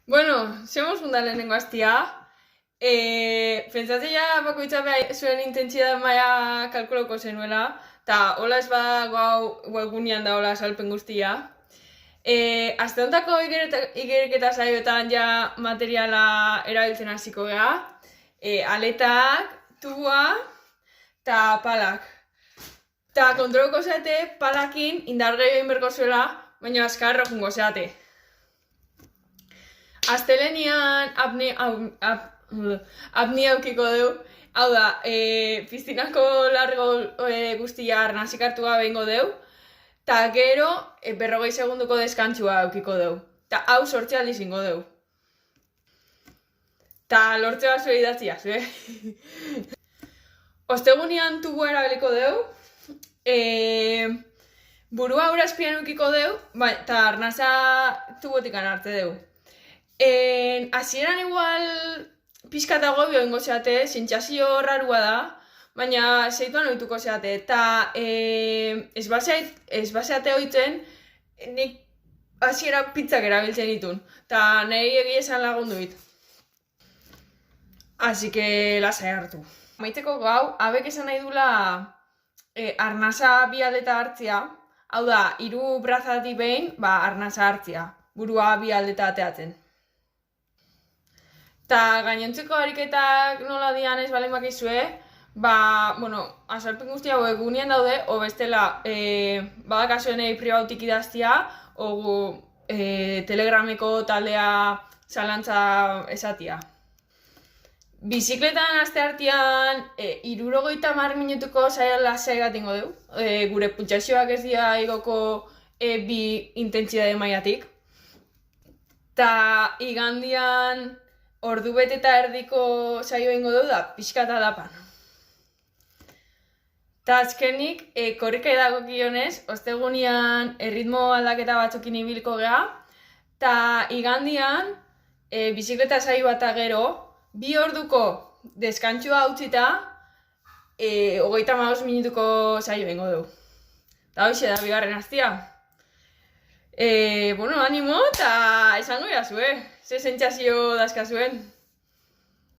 Bueno, semos funda lehenengo astia. Pentsatzea bakoitza zuen intentsitate maila kalkuloko zenuela, eta hola ez bada gau webgunean da hola salpen guztia. Aste hontako igeriketa saioetan ja materiala erabiltzen hasiko gea. Aletak, tubua eta palak. Ta kontroloko zeate palakin indar gehiago inberko zuela, baina azkarro jungo zeate. Astelenian apnia aukiko du, hau da, piztinako largo guztia arnazik hartu gabe ingo du, eta gero 40 segunduko deskantzua aukiko du. Eta hau sortze aldiz ingo du. Eta lortze bat zuen idatziaz, Ostegunian tubua erabiliko du, burua ura azpian aukiko du, eta arnaza tubotikan arte du. Hasieran igual pixka eta gobio ingo zeate, sentsazio rarua da, baina zeituan ohituko zeate, eta ez baseate ohitzen, nik hasiera pizzak erabiltzen ditun, eta nahi egia esan lagundu dit. Así que lasai hartu. Maiteko gau, abek esan nahi dula arnasa bi aldeta hartzia, hau da, 3 brazatik behin, arnasa hartzia, burua bi aldeta ateatzen. Eta gainontzeko ariketak nola dian ez balen bakizue, azalpen guztia webgunean daude, o bestela badakazuenei pribautik idaztia, o telegrameko taldea zalantza esatia. Bizikletan aste hartian 70 minutuko saia lasai bat ingo du, gure pultsazioak ez dira igoko bi intentsitate mailatik. Ta igandian ordu bete eta erdiko saio ingo du da, pixka eta dapan. Ta azkenik, korrika edagokionez, ostegunian erritmo aldaketa batzukin ibiliko gea, ta igandian bizikleta saio bat gero, 2 orduko deskantzua utzita, 35 minutuko saio ingo du. Ta hoxe da, bigarren astia. Animo eta esango jazue, ze sentsazio dazkazuen.